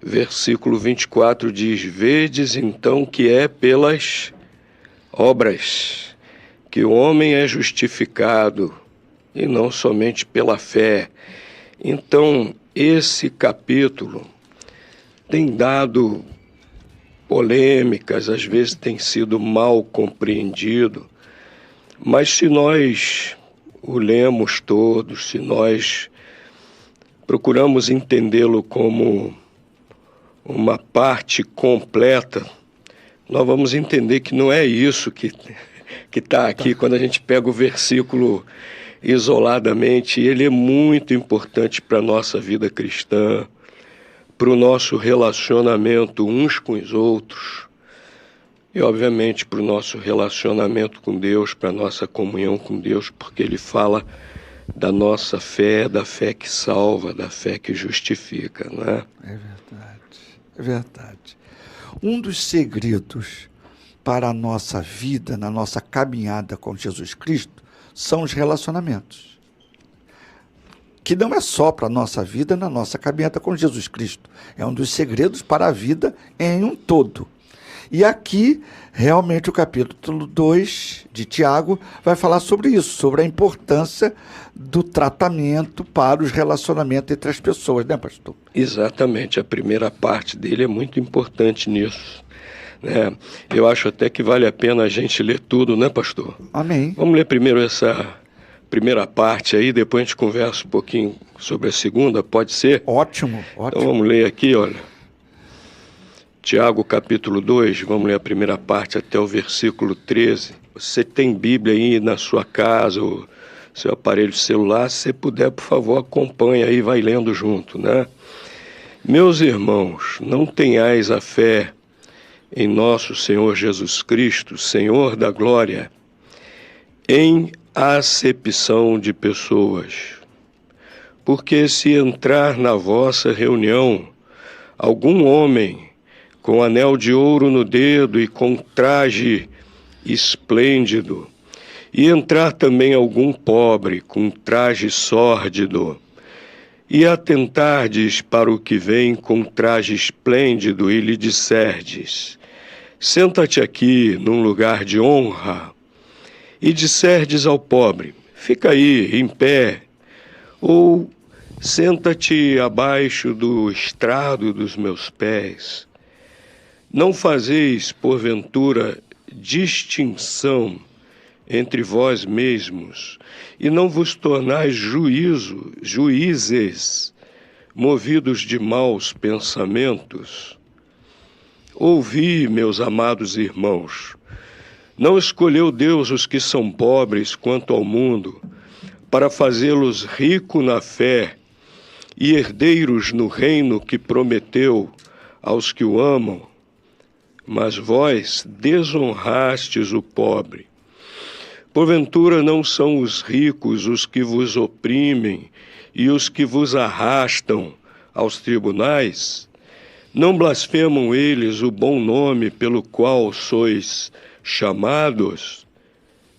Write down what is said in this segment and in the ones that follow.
versículo 24 diz: Vedes então que é pelas obras que o homem é justificado, e não somente pela fé. Então, esse capítulo tem dado polêmicas, às vezes tem sido mal compreendido, mas se nós o lemos todos, se nós procuramos entendê-lo como uma parte completa, nós vamos entender que não é isso que está aqui. Quando a gente pega o versículo isoladamente, ele é muito importante para a nossa vida cristã, para o nosso relacionamento uns com os outros e, obviamente, para o nosso relacionamento com Deus, para a nossa comunhão com Deus, porque ele fala da nossa fé, da fé que salva, da fé que justifica, não é? É verdade, é verdade. Um dos segredos para a nossa vida, na nossa caminhada com Jesus Cristo, são os relacionamentos. Que não é só para a nossa vida, na nossa caminhada com Jesus Cristo. É um dos segredos para a vida em um todo. E aqui, realmente, o capítulo 2 de Tiago vai falar sobre isso, sobre a importância do tratamento para os relacionamentos entre as pessoas, né, pastor? Exatamente, a primeira parte dele é muito importante nisso, né? Eu acho até que vale a pena a gente ler tudo, né, pastor? Amém. Vamos ler primeiro essa primeira parte aí, depois a gente conversa um pouquinho sobre a segunda, pode ser? Ótimo, ótimo. Então vamos ler aqui, olha. Tiago capítulo 2, vamos ler a primeira parte até o versículo 13. Você tem Bíblia aí na sua casa, ou seu aparelho celular, se você puder, por favor, acompanha aí, vai lendo junto, né? Meus irmãos, não tenhais a fé em nosso Senhor Jesus Cristo, Senhor da glória, em acepção de pessoas. Porque se entrar na vossa reunião algum homem com anel de ouro no dedo e com traje esplêndido, e entrar também algum pobre com traje sórdido, e atentardes para o que vem com traje esplêndido, e lhe disserdes: senta-te aqui num lugar de honra, e disserdes ao pobre: fica aí, em pé, ou senta-te abaixo do estrado dos meus pés. Não fazeis, porventura, distinção entre vós mesmos, e não vos tornais juízes, movidos de maus pensamentos? Ouvi, meus amados irmãos, não escolheu Deus os que são pobres quanto ao mundo, para fazê-los ricos na fé e herdeiros no reino que prometeu aos que o amam? Mas vós desonrastes o pobre. Porventura não são os ricos os que vos oprimem e os que vos arrastam aos tribunais? Não blasfemam eles o bom nome pelo qual sois chamados?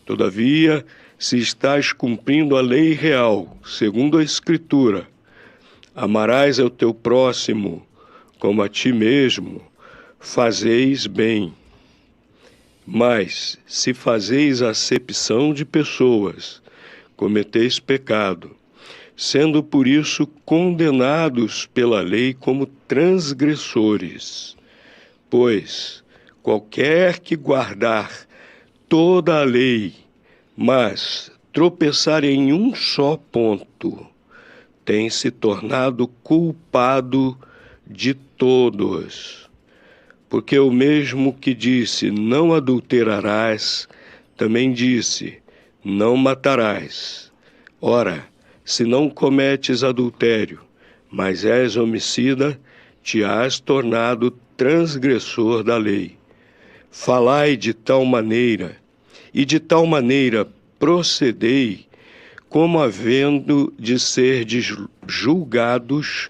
Todavia, se estás cumprindo a lei real, segundo a Escritura, amarás ao teu próximo como a ti mesmo, fazeis bem. Mas, se fazeis acepção de pessoas, cometeis pecado, sendo por isso condenados pela lei como transgressores. Pois, qualquer que guardar toda a lei, mas tropeçar em um só ponto, tem se tornado culpado de todos. Porque o mesmo que disse, não adulterarás, também disse, não matarás. Ora, se não cometes adultério, mas és homicida, te has tornado transgressor da lei. Falai de tal maneira, e de tal maneira procedei, como havendo de ser julgados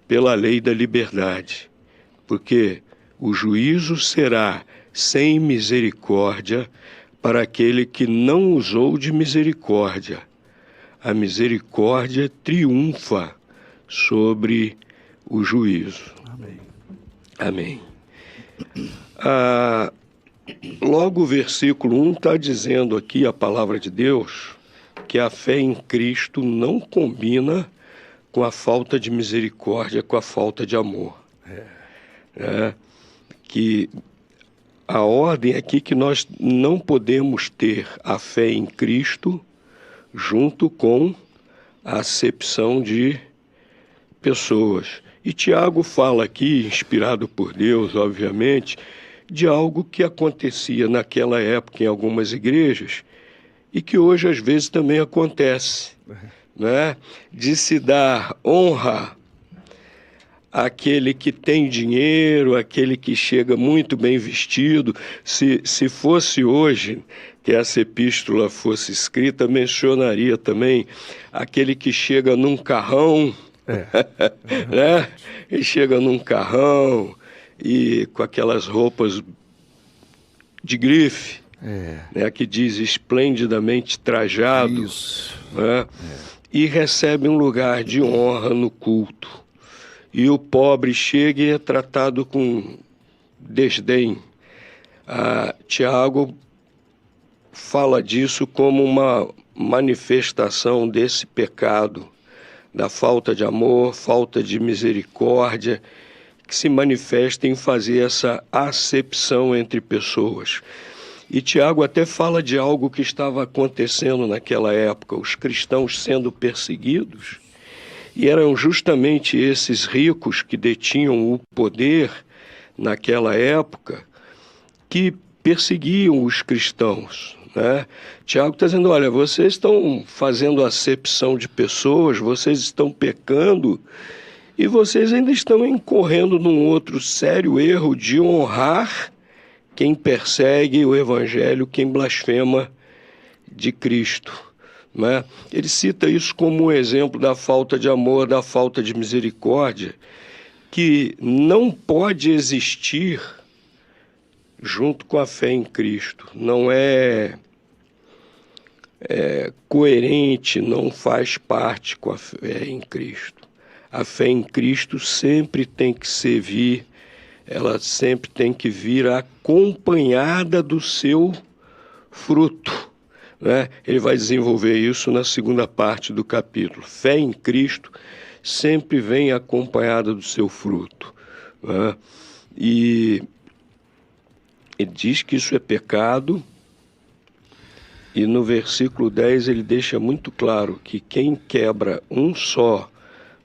pela lei da liberdade. Porque o juízo será sem misericórdia para aquele que não usou de misericórdia. A misericórdia triunfa sobre o juízo. Amém. Amém. Logo o versículo 1 está dizendo aqui, a palavra de Deus, que a fé em Cristo não combina com a falta de misericórdia, com a falta de amor. Que a ordem aqui que nós não podemos ter a fé em Cristo junto com a acepção de pessoas. E Tiago fala aqui, inspirado por Deus, obviamente, de algo que acontecia naquela época em algumas igrejas e que hoje às vezes também acontece, né? De se dar honra àquele que tem dinheiro, àquele que chega muito bem vestido. Se fosse hoje que essa epístola fosse escrita, mencionaria também aquele que chega num carrão, né? E chega num carrão e com aquelas roupas de grife, né, que diz esplendidamente trajado, né, e recebe um lugar de honra no culto. E o pobre chega e é tratado com desdém. Tiago fala disso como uma manifestação desse pecado, da falta de amor, falta de misericórdia, que se manifesta em fazer essa acepção entre pessoas. E Tiago até fala de algo que estava acontecendo naquela época, os cristãos sendo perseguidos, e eram justamente esses ricos que detinham o poder naquela época que perseguiam os cristãos, né? Tiago está dizendo, olha, vocês estão fazendo acepção de pessoas, vocês estão pecando, e vocês ainda estão incorrendo num outro sério erro de honrar quem persegue o Evangelho, quem blasfema de Cristo, né? Ele cita isso como um exemplo da falta de amor, da falta de misericórdia, que não pode existir junto com a fé em Cristo. Não é coerente, não faz parte com a fé em Cristo. A fé em Cristo sempre tem que servir, ela sempre tem que vir acompanhada do seu fruto, né? Ele vai desenvolver isso na segunda parte do capítulo. Fé em Cristo sempre vem acompanhada do seu fruto, né? E ele diz que isso é pecado, e no versículo 10 ele deixa muito claro que quem quebra um só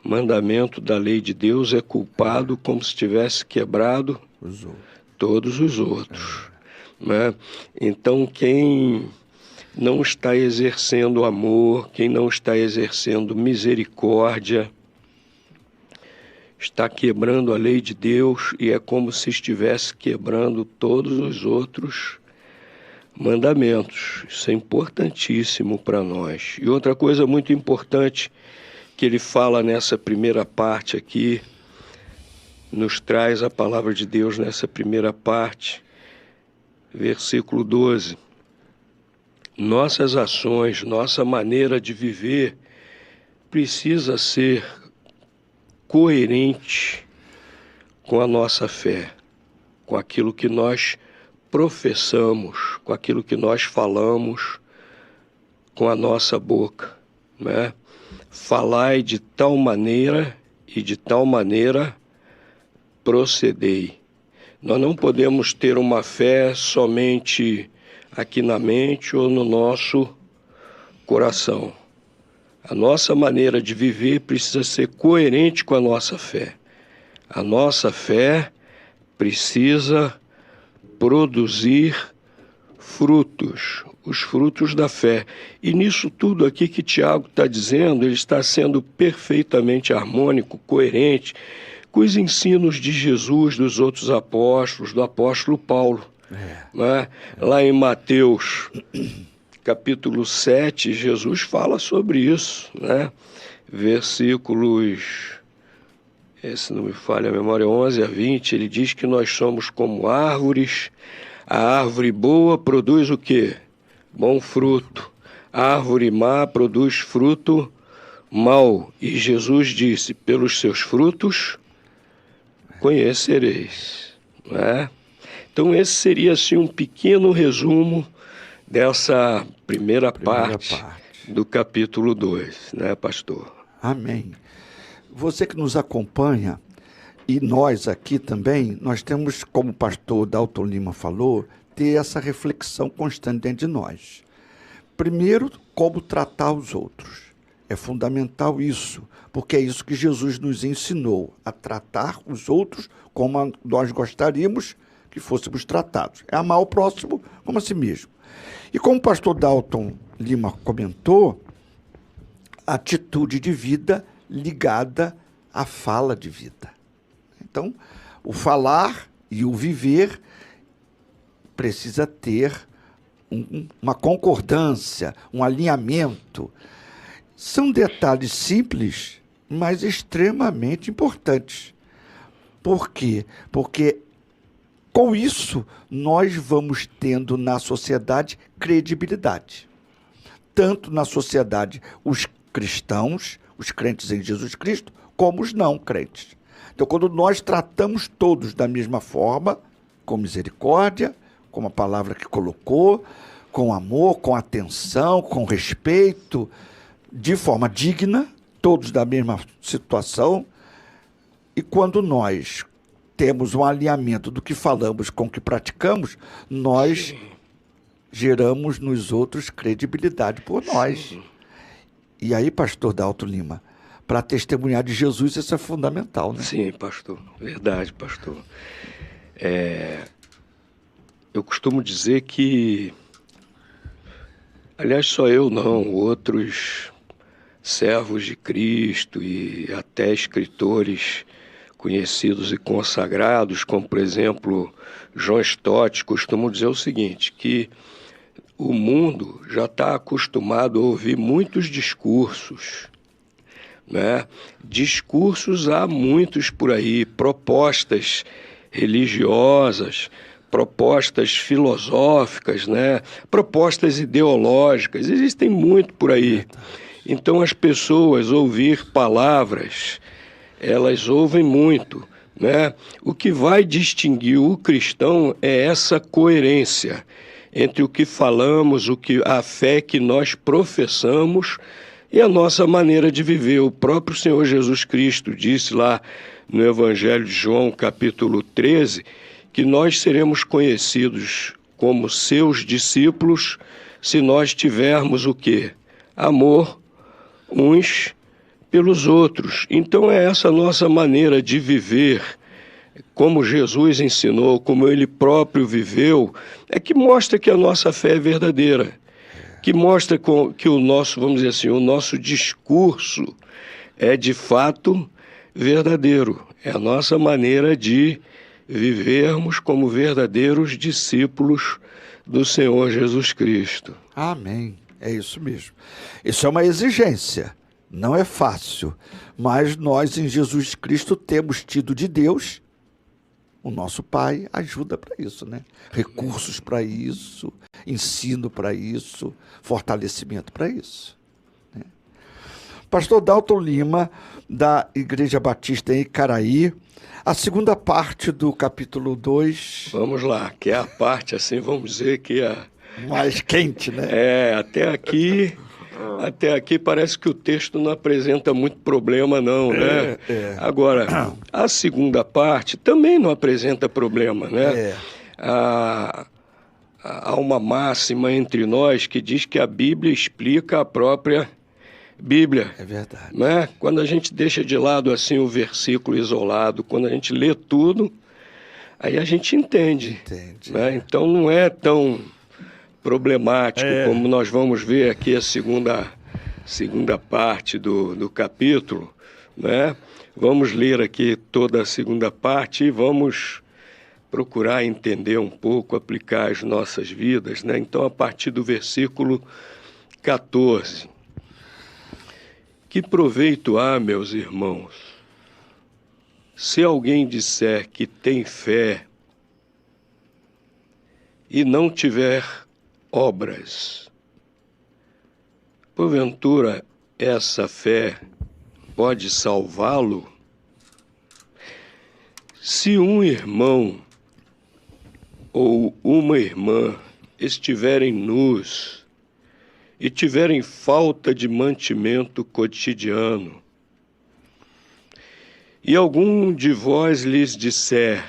mandamento da lei de Deus é culpado como se tivesse quebrado todos os outros, né? Então quem não está exercendo amor, quem não está exercendo misericórdia, está quebrando a lei de Deus, e é como se estivesse quebrando todos os outros mandamentos. Isso é importantíssimo para nós. E outra coisa muito importante que ele fala nessa primeira parte aqui, nos traz a palavra de Deus nessa primeira parte, versículo 12. Nossas ações, nossa maneira de viver precisa ser coerente com a nossa fé, com aquilo que nós professamos, com aquilo que nós falamos com a nossa boca, né? Falai de tal maneira e de tal maneira procedei. Nós não podemos ter uma fé somente aqui na mente ou no nosso coração. A nossa maneira de viver precisa ser coerente com a nossa fé. A nossa fé precisa produzir frutos, os frutos da fé. E nisso tudo aqui que Tiago está dizendo, ele está sendo perfeitamente harmônico, coerente com os ensinos de Jesus, dos outros apóstolos, do apóstolo Paulo. Né? Lá em Mateus, capítulo 7, Jesus fala sobre isso, né? Versículos, se não me falha a memória, 11 a 20, ele diz que nós somos como árvores. A árvore boa produz o quê? Bom fruto. A árvore má produz fruto mau. E Jesus disse, pelos seus frutos conhecereis. Não é? Então esse seria assim um pequeno resumo dessa primeira parte do capítulo 2, né, pastor? Amém. Você que nos acompanha, e nós aqui também, nós temos, como o pastor Dalton Lima falou, ter essa reflexão constante dentro de nós. Primeiro, como tratar os outros. É fundamental isso, porque é isso que Jesus nos ensinou, a tratar os outros como nós gostaríamos que fôssemos tratados. É amar o próximo como a si mesmo. E como o pastor Dalton Lima comentou, a atitude de vida ligada à fala de vida. Então, o falar e o viver precisa ter uma concordância, um alinhamento. São detalhes simples, mas extremamente importantes. Por quê? Porque com isso nós vamos tendo na sociedade credibilidade. Tanto na sociedade os cristãos, os crentes em Jesus Cristo, como os não crentes. Então, quando nós tratamos todos da mesma forma, com misericórdia, com a palavra que colocou, com amor, com atenção, com respeito, de forma digna, todos da mesma situação, e quando nós temos um alinhamento do que falamos com o que praticamos, nós geramos nos outros credibilidade por nós. E aí, pastor Dalton Lima, para testemunhar de Jesus, isso é fundamental, né? Sim, pastor. Verdade, pastor. Eu costumo dizer que, aliás, só eu não, outros servos de Cristo e até escritores conhecidos e consagrados, como, por exemplo, John Stott, costumam dizer o seguinte, que o mundo já está acostumado a ouvir muitos discursos, né? Discursos há muitos por aí, propostas religiosas, propostas filosóficas, né? Propostas ideológicas, existem muito por aí. Então as pessoas ouvir palavras, elas ouvem muito, né? O que vai distinguir o cristão é essa coerência entre o que falamos, a fé que nós professamos e a nossa maneira de viver. O próprio Senhor Jesus Cristo disse lá no Evangelho de João, capítulo 13, que nós seremos conhecidos como seus discípulos se nós tivermos o quê? Amor uns pelos outros. Então é essa nossa maneira de viver, como Jesus ensinou, como ele próprio viveu, é que mostra que a nossa fé é verdadeira, que mostra que o nosso, vamos dizer assim, o nosso discurso é de fato verdadeiro. É a nossa maneira de vivermos como verdadeiros discípulos do Senhor Jesus Cristo. Amém. É isso mesmo. Isso é uma exigência. Não é fácil, mas nós em Jesus Cristo temos tido de Deus, o nosso Pai, ajuda para isso, né? Recursos para isso, ensino para isso, fortalecimento para isso, né? Pastor Dalton Lima, da Igreja Batista em Icaraí, a segunda parte do capítulo 2. Vamos lá, que é a parte, assim, vamos dizer que é mais quente, né? Até aqui parece que o texto não apresenta muito problema, não, né? Agora, a segunda parte também não apresenta problema, né? Há uma máxima entre nós que diz que a Bíblia explica a própria Bíblia. É verdade. Né? Quando a gente deixa de lado assim o versículo isolado, quando a gente lê tudo, aí a gente entende. Né? Então não é tão problemático como nós vamos ver aqui a segunda parte do capítulo, né? Vamos ler aqui toda a segunda parte e vamos procurar entender um pouco, aplicar as nossas vidas, né? Então, a partir do versículo 14. Que proveito há, meus irmãos, se alguém disser que tem fé e não tiver obras? Porventura, essa fé pode salvá-lo? Se um irmão ou uma irmã estiverem nus e tiverem falta de mantimento cotidiano, e algum de vós lhes disser: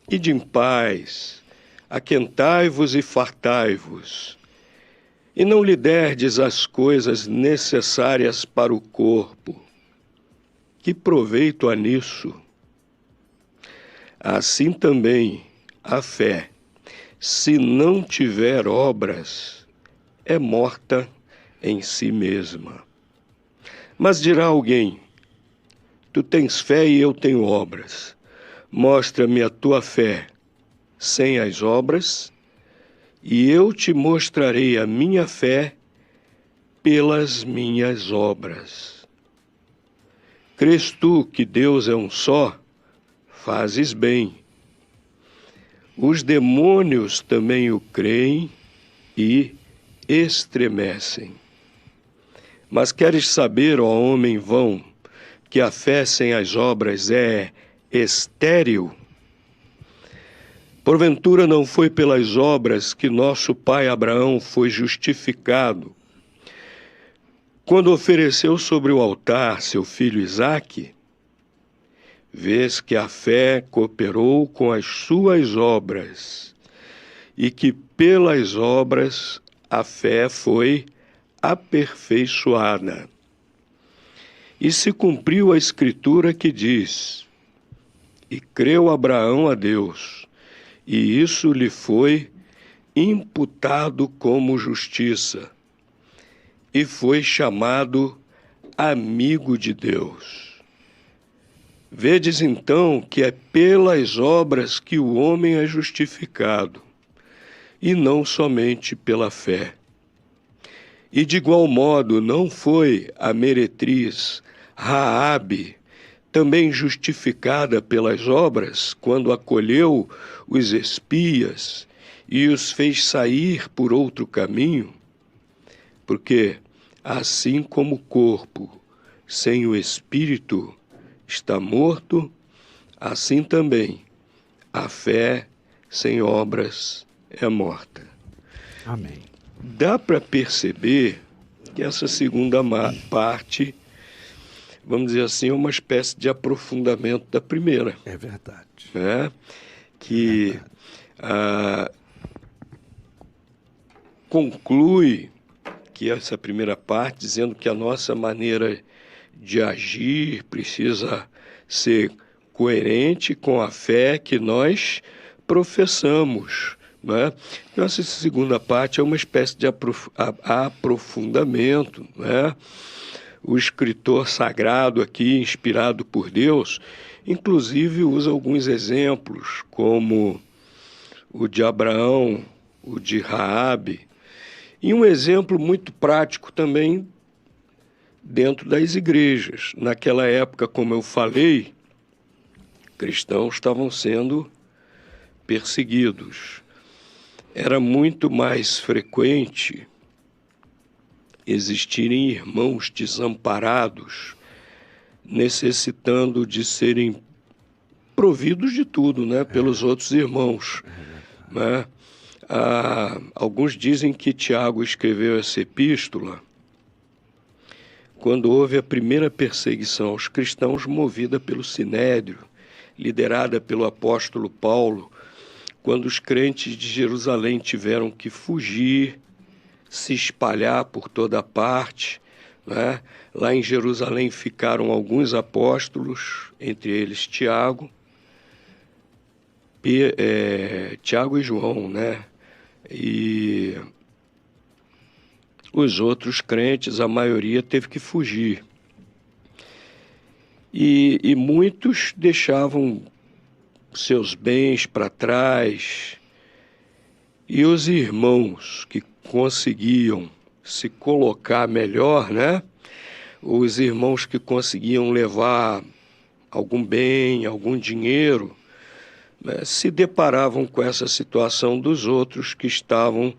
ide em paz, aquentai-vos e fartai-vos, e não lhe derdes as coisas necessárias para o corpo, que proveito há nisso? Assim também a fé, se não tiver obras, é morta em si mesma. Mas dirá alguém: tu tens fé e eu tenho obras. Mostra-me a tua fé sem as obras, e eu te mostrarei a minha fé pelas minhas obras. Crês tu que Deus é um só? Fazes bem. Os demônios também o creem e estremecem. Mas queres saber, ó homem vão, que a fé sem as obras é estéril? Porventura não foi pelas obras que nosso pai Abraão foi justificado, quando ofereceu sobre o altar seu filho Isaque? Vês que a fé cooperou com as suas obras, e que pelas obras a fé foi aperfeiçoada. E se cumpriu a escritura que diz: e creu Abraão a Deus, e isso lhe foi imputado como justiça, e foi chamado amigo de Deus. Vedes então que é pelas obras que o homem é justificado, e não somente pela fé. E de igual modo não foi a meretriz Raabe também justificada pelas obras, quando acolheu os espias e os fez sair por outro caminho? Porque assim como o corpo sem o espírito está morto, assim também a fé sem obras é morta. Amém. Dá para perceber que essa segunda parte, vamos dizer assim, é uma espécie de aprofundamento da primeira. É verdade. Né? Que conclui que essa primeira parte dizendo que a nossa maneira de agir precisa ser coerente com a fé que nós professamos. Né? Então, essa segunda parte é uma espécie de aprofundamento. Né? O escritor sagrado aqui, inspirado por Deus, inclusive usa alguns exemplos, como o de Abraão, o de Raabe, e um exemplo muito prático também dentro das igrejas. Naquela época, como eu falei, cristãos estavam sendo perseguidos. Era muito mais frequente existirem irmãos desamparados, necessitando de serem providos de tudo, né, pelos outros irmãos. Né? Alguns dizem que Tiago escreveu essa epístola quando houve a primeira perseguição aos cristãos, movida pelo Sinédrio, liderada pelo apóstolo Paulo, quando os crentes de Jerusalém tiveram que fugir, se espalhar por toda parte. Né? Lá em Jerusalém ficaram alguns apóstolos, entre eles Tiago e João, né? E os outros crentes, a maioria teve que fugir. E muitos deixavam seus bens para trás, e os irmãos que conseguiam se colocar melhor, né? Os irmãos que conseguiam levar algum bem, algum dinheiro, né, se deparavam com essa situação dos outros que estavam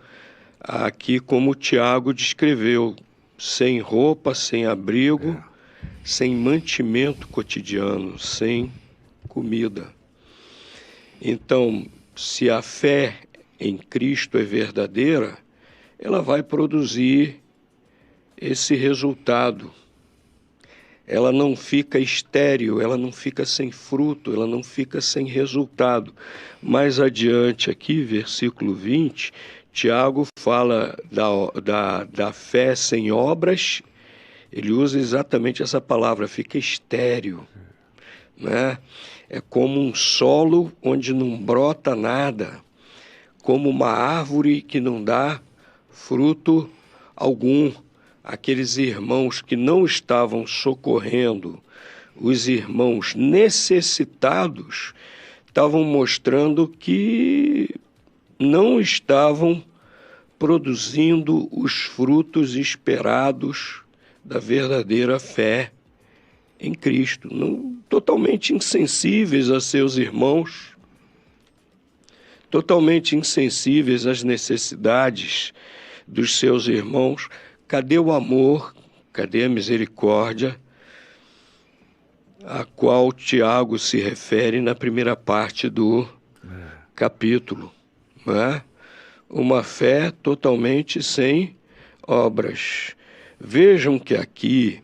aqui, como Tiago descreveu, sem roupa, sem abrigo, sem mantimento cotidiano, sem comida. Então, se a fé em Cristo é verdadeira, ela vai produzir esse resultado. Ela não fica estéril, ela não fica sem fruto, ela não fica sem resultado. Mais adiante aqui, versículo 20, Tiago fala da fé sem obras. Ele usa exatamente essa palavra, fica estéril, né? É como um solo onde não brota nada, como uma árvore que não dá fruto algum. Aqueles irmãos que não estavam socorrendo os irmãos necessitados estavam mostrando que não estavam produzindo os frutos esperados da verdadeira fé em Cristo, totalmente insensíveis a seus irmãos, totalmente insensíveis às necessidades dos seus irmãos. Cadê o amor? Cadê a misericórdia a qual Tiago se refere na primeira parte do capítulo, não é? Uma fé totalmente sem obras. Vejam que aqui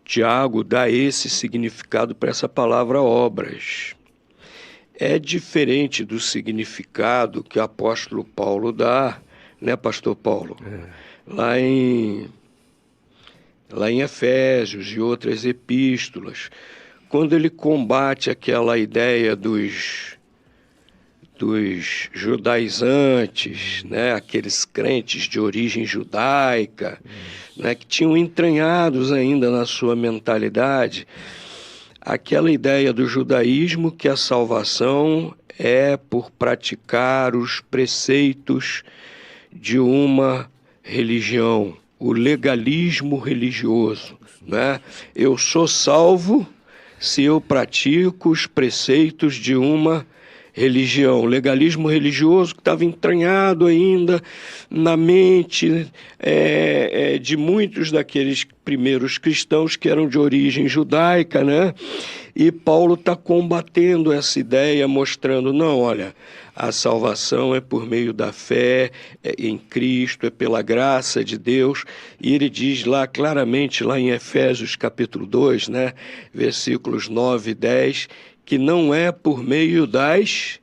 Tiago dá esse significado para essa palavra obras. É diferente do significado que o apóstolo Paulo dá, né, pastor Paulo? Lá em Efésios e outras epístolas, quando ele combate aquela ideia dos judaizantes, né, aqueles crentes de origem judaica, né, que tinham entranhados ainda na sua mentalidade aquela ideia do judaísmo que a salvação é por praticar os preceitos de uma religião, o legalismo religioso, né? Eu sou salvo se eu pratico os preceitos de uma religião. O legalismo religioso que estava entranhado ainda na mente de muitos daqueles primeiros cristãos que eram de origem judaica, né? E Paulo está combatendo essa ideia, mostrando, não, olha, a salvação é por meio da fé em Cristo, é pela graça de Deus. E ele diz lá claramente, lá em Efésios capítulo 2, né, versículos 9 e 10, que não é por meio das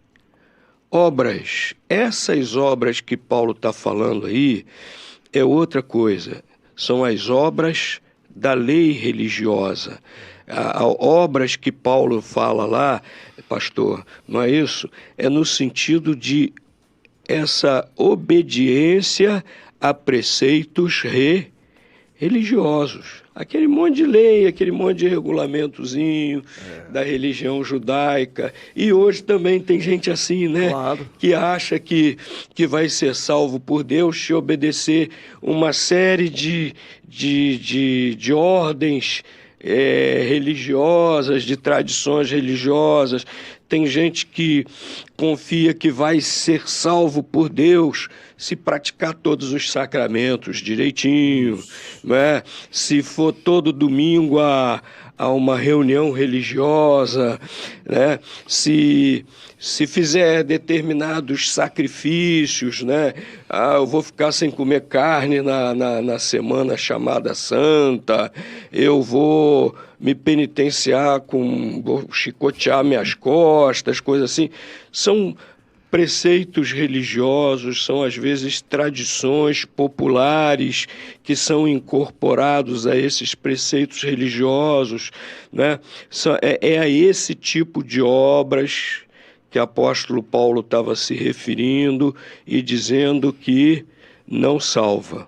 obras. Essas obras que Paulo está falando aí é outra coisa. São as obras da lei religiosa. Obras que Paulo fala lá, pastor, não é isso? É no sentido de essa obediência a preceitos religiosos. Aquele monte de lei, aquele monte de regulamentozinho da religião judaica. E hoje também tem gente assim, né? Claro. Que acha que vai ser salvo por Deus se obedecer uma série de ordens religiosas, de tradições religiosas. Tem gente que confia que vai ser salvo por Deus se praticar todos os sacramentos direitinho, né? Se for todo domingo a uma reunião religiosa, né? Se fizer determinados sacrifícios, né? Eu vou ficar sem comer carne na semana chamada santa, eu vou me penitenciar vou chicotear minhas costas, coisas assim. São preceitos religiosos, são às vezes tradições populares que são incorporados a esses preceitos religiosos, né? É a esse tipo de obras que o apóstolo Paulo estava se referindo e dizendo que não salva.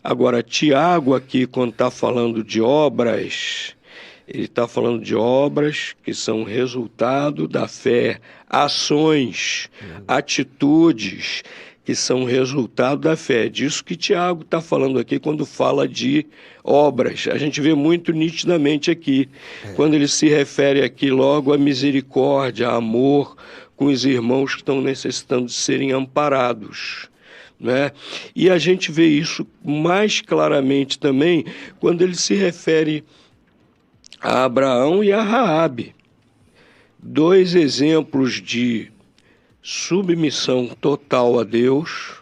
Agora, Tiago aqui, quando está falando de obras, ele está falando de obras que são resultado da fé, ações, atitudes que são resultado da fé. É disso que Tiago está falando aqui quando fala de obras. A gente vê muito nitidamente aqui, quando ele se refere aqui logo à misericórdia, a amor com os irmãos que estão necessitando de serem amparados, né? E a gente vê isso mais claramente também quando ele se refere a Abraão e a Raabe. dois exemplos de submissão total a Deus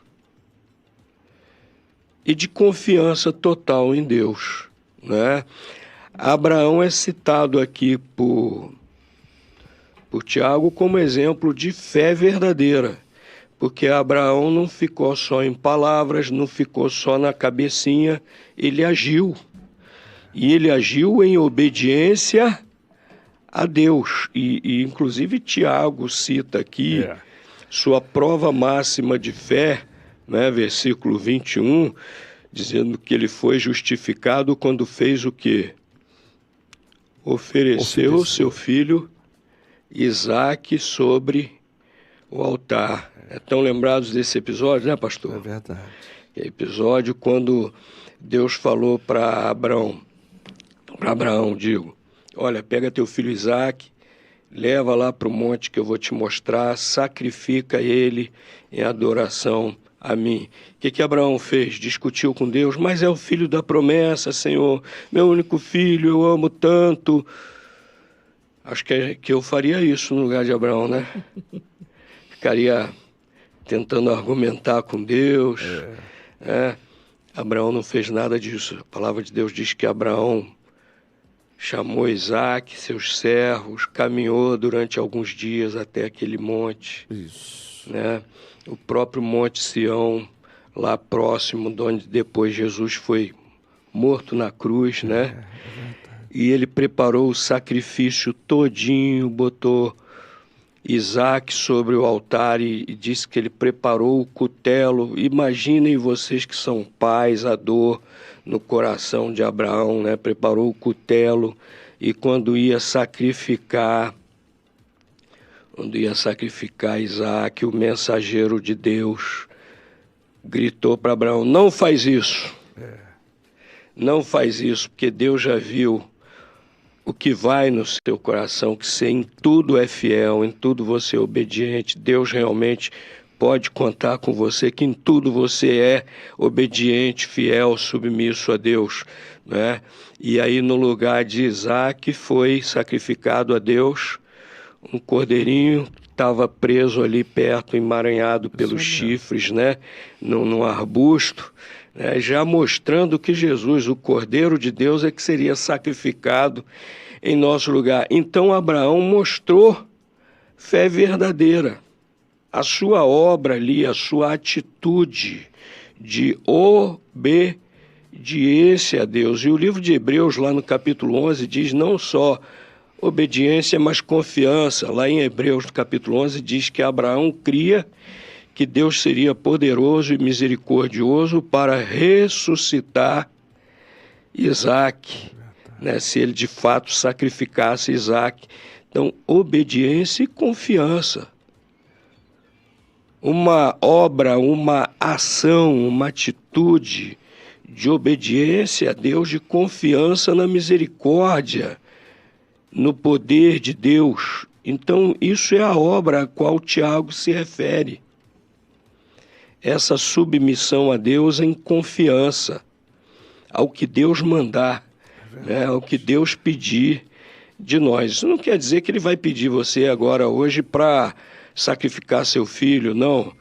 e de confiança total em Deus, né? Abraão é citado aqui por Tiago como exemplo de fé verdadeira, porque Abraão não ficou só em palavras, não ficou só na cabecinha, ele agiu. E ele agiu em obediência a Deus. E inclusive Tiago cita aqui sua prova máxima de fé, né, versículo 21, dizendo que ele foi justificado quando fez o quê? Ofereceu seu filho Isaque sobre o altar. Estão lembrados desse episódio, né, pastor? É verdade. É episódio quando Deus falou para Abraão, olha, pega teu filho Isaque, leva lá para o monte que eu vou te mostrar, sacrifica ele em adoração a mim. O que Abraão fez? Discutiu com Deus, mas é o filho da promessa, Senhor, meu único filho, eu amo tanto. Acho que eu faria isso no lugar de Abraão, né? Ficaria tentando argumentar com Deus. Abraão não fez nada disso. A palavra de Deus diz que Abraão chamou Isaque, seus servos, caminhou durante alguns dias até aquele monte. Isso. Né? O próprio Monte Sião, lá próximo de onde depois Jesus foi morto na cruz, né? E ele preparou o sacrifício todinho, botou Isaque sobre o altar e disse que ele preparou o cutelo. Imaginem vocês que são pais, a dor no coração de Abraão, né? Preparou o cutelo e quando ia sacrificar Isaque, o mensageiro de Deus gritou para Abraão, não faz isso. Não faz isso, porque Deus já viu o que vai no seu coração, que você em tudo é fiel, em tudo você é obediente. Deus realmente pode contar com você, que em tudo você é obediente, fiel, submisso a Deus, né? E aí no lugar de Isaque foi sacrificado a Deus um cordeirinho que estava preso ali perto, emaranhado pelos chifres, né? Num arbusto, né? Já mostrando que Jesus, o Cordeiro de Deus, é que seria sacrificado em nosso lugar. Então Abraão mostrou fé verdadeira. A sua obra ali, a sua atitude de obediência a Deus. E o livro de Hebreus, lá no capítulo 11, diz não só obediência, mas confiança. Lá em Hebreus, no capítulo 11, diz que Abraão cria que Deus seria poderoso e misericordioso para ressuscitar Isaque, né, se ele de fato sacrificasse Isaque. Então, obediência e confiança. Uma obra, uma ação, uma atitude de obediência a Deus, de confiança na misericórdia, no poder de Deus. Então, isso é a obra a qual Tiago se refere. Essa submissão a Deus em confiança, ao que Deus mandar, né, ao que Deus pedir de nós. Isso não quer dizer que ele vai pedir você agora, hoje, para sacrificar seu filho, não.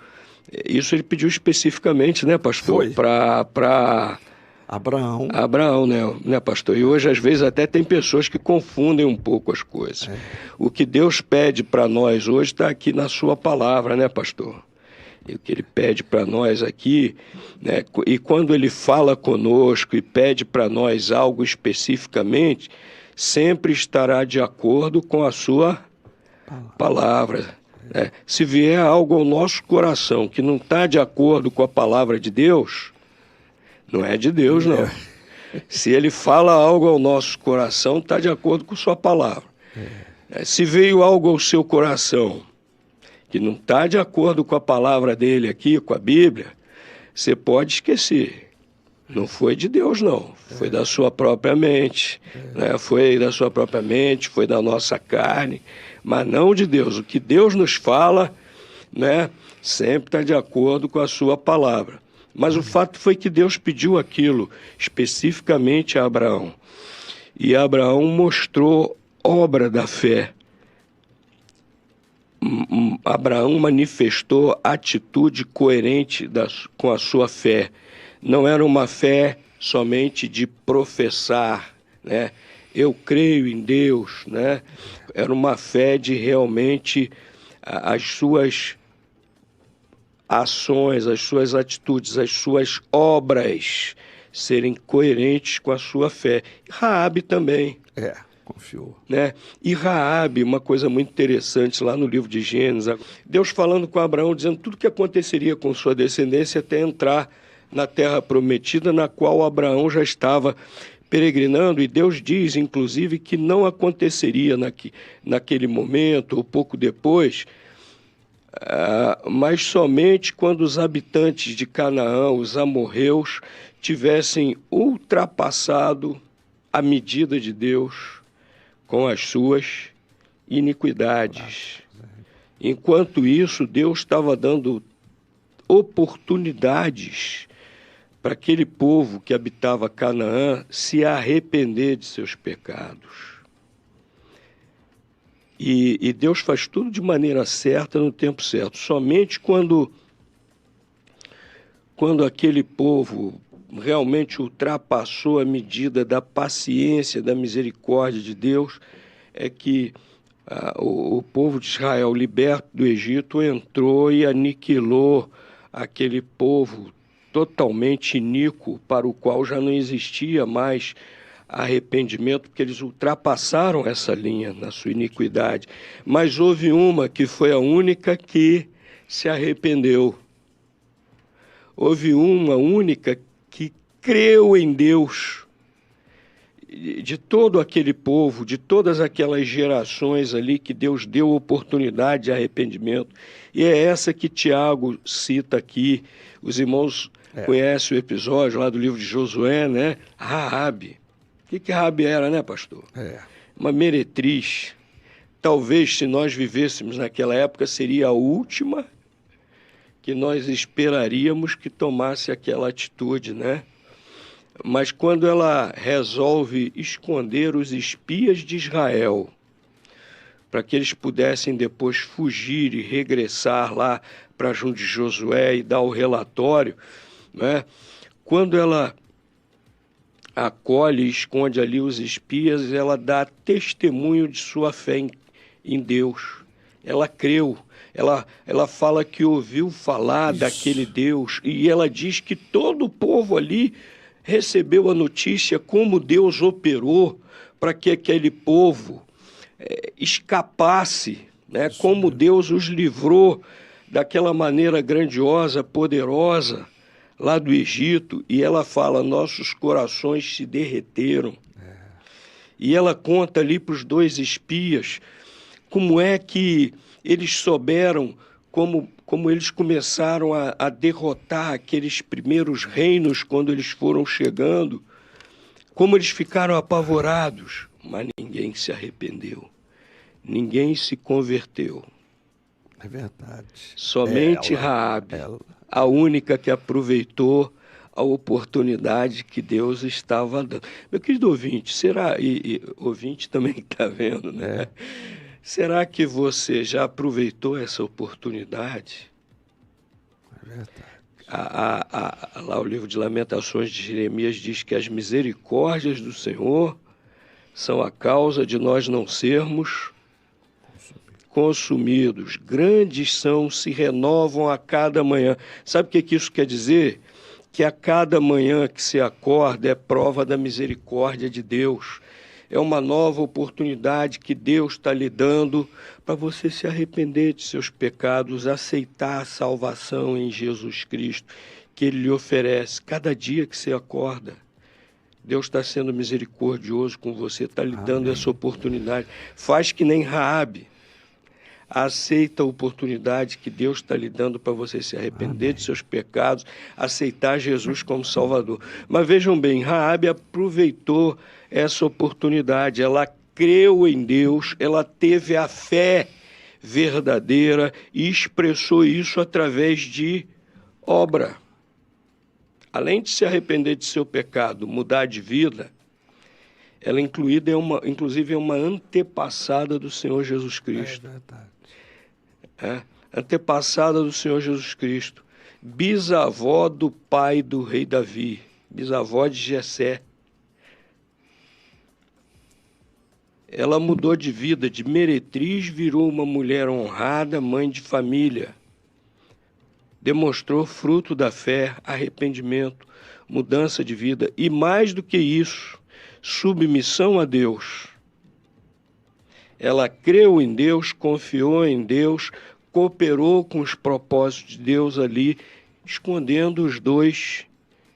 Isso ele pediu especificamente, né, pastor? Para Abraão, né, pastor? E hoje, às vezes, até tem pessoas que confundem um pouco as coisas. O que Deus pede para nós hoje está aqui na sua palavra, né, pastor? E o que ele pede para nós aqui, né, e quando ele fala conosco e pede para nós algo especificamente, sempre estará de acordo com a sua palavra. Né? Se vier algo ao nosso coração que não está de acordo com a palavra de Deus, não é de Deus, não. Se ele fala algo ao nosso coração, está de acordo com sua palavra. Se veio algo ao seu coração que não está de acordo com a palavra dele aqui, com a Bíblia, você pode esquecer. Não foi de Deus, não. Foi da sua própria mente. Né? Foi da sua própria mente, foi da nossa carne, mas não de Deus. O que Deus nos fala, né, sempre está de acordo com a sua palavra. Mas o fato foi que Deus pediu aquilo especificamente a Abraão. E Abraão mostrou obra da fé. Abraão manifestou atitude coerente com a sua fé. Não era uma fé somente de professar, né? Eu creio em Deus, né? Era uma fé de realmente as suas ações, as suas atitudes, as suas obras serem coerentes com a sua fé. Raabe também. Confiou. Né? E Raabe, uma coisa muito interessante lá no livro de Gênesis, Deus falando com Abraão, dizendo tudo o que aconteceria com sua descendência até entrar na terra prometida, na qual Abraão já estava peregrinando, e Deus diz, inclusive, que não aconteceria naquele momento ou pouco depois, mas somente quando os habitantes de Canaã, os amorreus, tivessem ultrapassado a medida de Deus com as suas iniquidades. Enquanto isso, Deus estava dando oportunidades para aquele povo que habitava Canaã se arrepender de seus pecados. E Deus faz tudo de maneira certa, no tempo certo. Somente quando aquele povo realmente ultrapassou a medida da paciência, da misericórdia de Deus, é que o povo de Israel, liberto do Egito, entrou e aniquilou aquele povo totalmente iníquo, para o qual já não existia mais arrependimento, porque eles ultrapassaram essa linha na sua iniquidade. Mas houve uma que foi a única que se arrependeu. Houve uma única que creu em Deus. De todo aquele povo, de todas aquelas gerações ali que Deus deu oportunidade de arrependimento. E é essa que Tiago cita aqui. Os irmãos conhecem o episódio lá do livro de Josué, né? Raabe. O que Raabe era, né, pastor? Uma meretriz. Talvez, se nós vivêssemos naquela época, seria a última que nós esperaríamos que tomasse aquela atitude, né? Mas quando ela resolve esconder os espias de Israel, para que eles pudessem depois fugir e regressar lá para junto de Josué e dar o relatório, né? Quando ela acolhe e esconde ali os espias, ela dá testemunho de sua fé em Deus. Ela creu, ela fala que ouviu falar daquele Deus, e ela diz que todo o povo ali recebeu a notícia como Deus operou para que aquele povo escapasse, né? Como Deus os livrou daquela maneira grandiosa, poderosa, lá do Egito. E ela fala, nossos corações se derreteram. E ela conta ali para os dois espias como é que eles souberam, como eles começaram a derrotar aqueles primeiros reinos quando eles foram chegando, como eles ficaram apavorados, mas ninguém se arrependeu, ninguém se converteu. É verdade. Somente Raabe, a única que aproveitou a oportunidade que Deus estava dando. Meu querido ouvinte, será, e ouvinte também está vendo, né? Será que você já aproveitou essa oportunidade? É verdade. Lá o livro de Lamentações de Jeremias diz que as misericórdias do Senhor são a causa de nós não sermos consumidos. Grandes são, se renovam a cada manhã. Sabe o que isso quer dizer? Que a cada manhã que se acorda é prova da misericórdia de Deus. É uma nova oportunidade que Deus está lhe dando para você se arrepender de seus pecados, aceitar a salvação em Jesus Cristo, que Ele lhe oferece cada dia que você acorda. Deus está sendo misericordioso com você, está lhe dando essa oportunidade. Faz que nem Raabe. Aceita a oportunidade que Deus está lhe dando para você se arrepender de seus pecados, aceitar Jesus como Salvador. Mas vejam bem, Raabe aproveitou essa oportunidade, ela creu em Deus, ela teve a fé verdadeira e expressou isso através de obra. Além de se arrepender de seu pecado, mudar de vida, ela inclusive é uma antepassada do Senhor Jesus Cristo. É verdade. né? Antepassada do Senhor Jesus Cristo, bisavó do pai do rei Davi, bisavó de Jessé. Ela mudou de vida, de meretriz virou uma mulher honrada, mãe de família. Demonstrou fruto da fé, arrependimento, mudança de vida e, mais do que isso, submissão a Deus. Ela creu em Deus, confiou em Deus, cooperou com os propósitos de Deus ali, escondendo os dois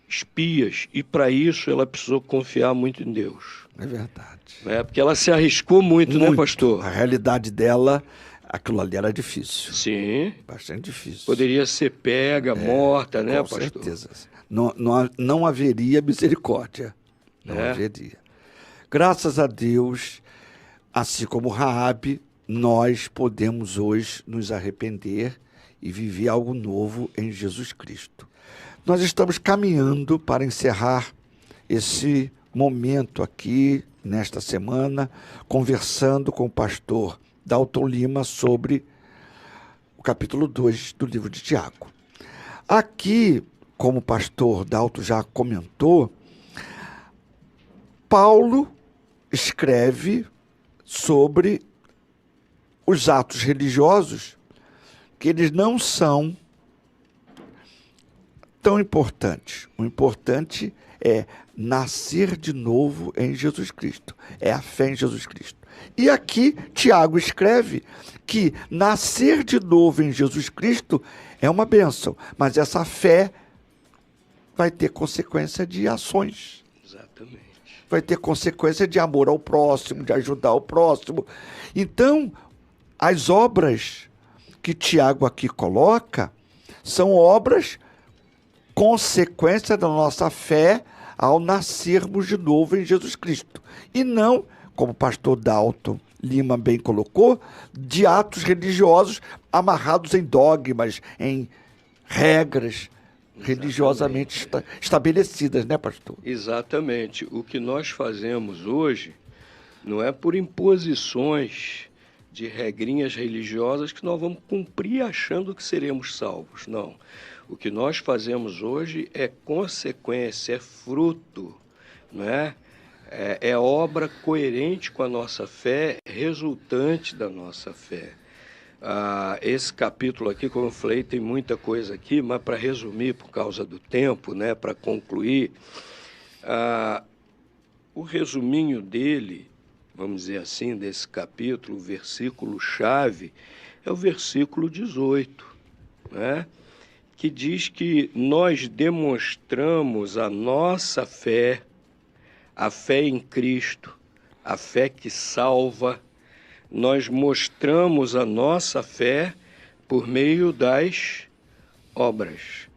espias. E para isso ela precisou confiar muito em Deus. É verdade. Porque ela se arriscou muito, né, pastor? A realidade dela, aquilo ali era difícil. Sim. Bastante difícil. Poderia ser pega, morta, né, pastor? Com certeza. Não haveria misericórdia. Não haveria. Graças a Deus, assim como Raabe, nós podemos hoje nos arrepender e viver algo novo em Jesus Cristo. Nós estamos caminhando para encerrar esse momento aqui, nesta semana, conversando com o pastor Dalton Lima sobre o capítulo 2 do livro de Tiago. Aqui, como o pastor Dalton já comentou, Paulo escreve sobre os atos religiosos, que eles não são tão importantes. O importante é nascer de novo em Jesus Cristo. É a fé em Jesus Cristo. E aqui Tiago escreve que nascer de novo em Jesus Cristo é uma bênção, mas essa fé vai ter consequência de ações. Exatamente. Vai ter consequência de amor ao próximo, de ajudar o próximo. Então, as obras que Tiago aqui coloca são obras consequência da nossa fé ao nascermos de novo em Jesus Cristo. E não, como o pastor Dalton Lima bem colocou, de atos religiosos amarrados em dogmas, em regras religiosamente estabelecidas, né, pastor? Exatamente. O que nós fazemos hoje não é por imposições de regrinhas religiosas que nós vamos cumprir achando que seremos salvos. Não. O que nós fazemos hoje é consequência, é fruto, não é? É obra coerente com a nossa fé, resultante da nossa fé. Esse capítulo aqui, como eu falei, tem muita coisa aqui, mas para resumir, por causa do tempo, né, para concluir, o resuminho dele, vamos dizer assim, desse capítulo, o versículo-chave, é o versículo 18, né? Que diz que nós demonstramos a nossa fé, a fé em Cristo, a fé que salva. Nós mostramos a nossa fé por meio das obras,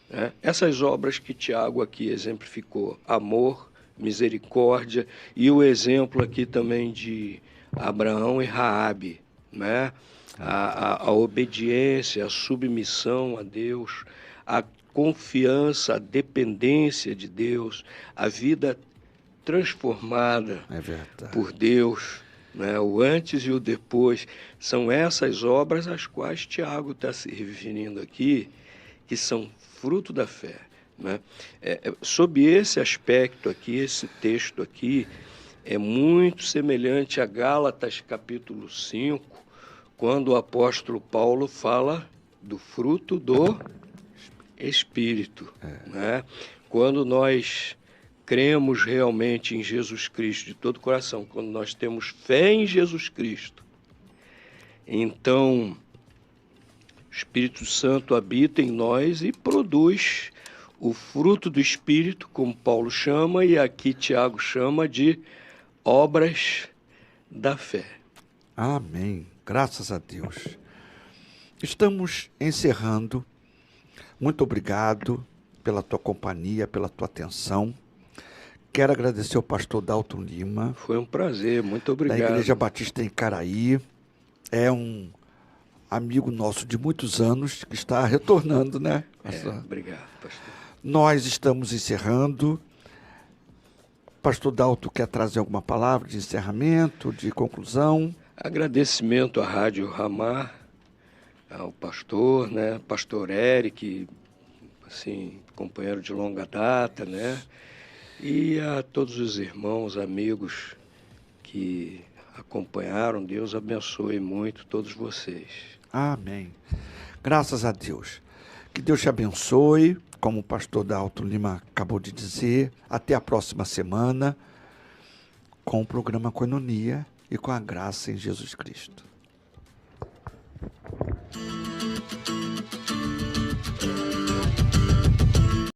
né? Essas obras que Tiago aqui exemplificou, amor, misericórdia, e o exemplo aqui também de Abraão e Raabe, né? A obediência, a submissão a Deus, a confiança, a dependência de Deus, a vida transformada por Deus, né? O antes e o depois, são essas obras às quais Tiago está se referindo aqui, que são fruto da fé, né? Sob esse aspecto aqui, esse texto aqui, é muito semelhante a Gálatas capítulo 5, quando o apóstolo Paulo fala do fruto do Espírito, né? Quando nós cremos realmente em Jesus Cristo de todo o coração, quando nós temos fé em Jesus Cristo, então o Espírito Santo habita em nós e produz o fruto do Espírito, como Paulo chama, e aqui Tiago chama de obras da fé. Amém. Graças a Deus. Estamos encerrando. Muito obrigado pela tua companhia, pela tua atenção. Quero agradecer ao pastor Dalton Lima. Foi um prazer, muito obrigado. Da Igreja Batista em Caraí. É um amigo nosso de muitos anos que está retornando, né? Obrigado, pastor. Nós estamos encerrando. Pastor Dalton quer trazer alguma palavra de encerramento, de conclusão? Agradecimento à Rádio Ramá ao pastor, né? Pastor Eric, assim, companheiro de longa data, né? E a todos os irmãos, amigos que acompanharam. Deus abençoe muito todos vocês. Amém. Graças a Deus. Que Deus te abençoe, como o pastor Dalton Lima acabou de dizer. Até a próxima semana com o programa Coinonia e com a graça em Jesus Cristo.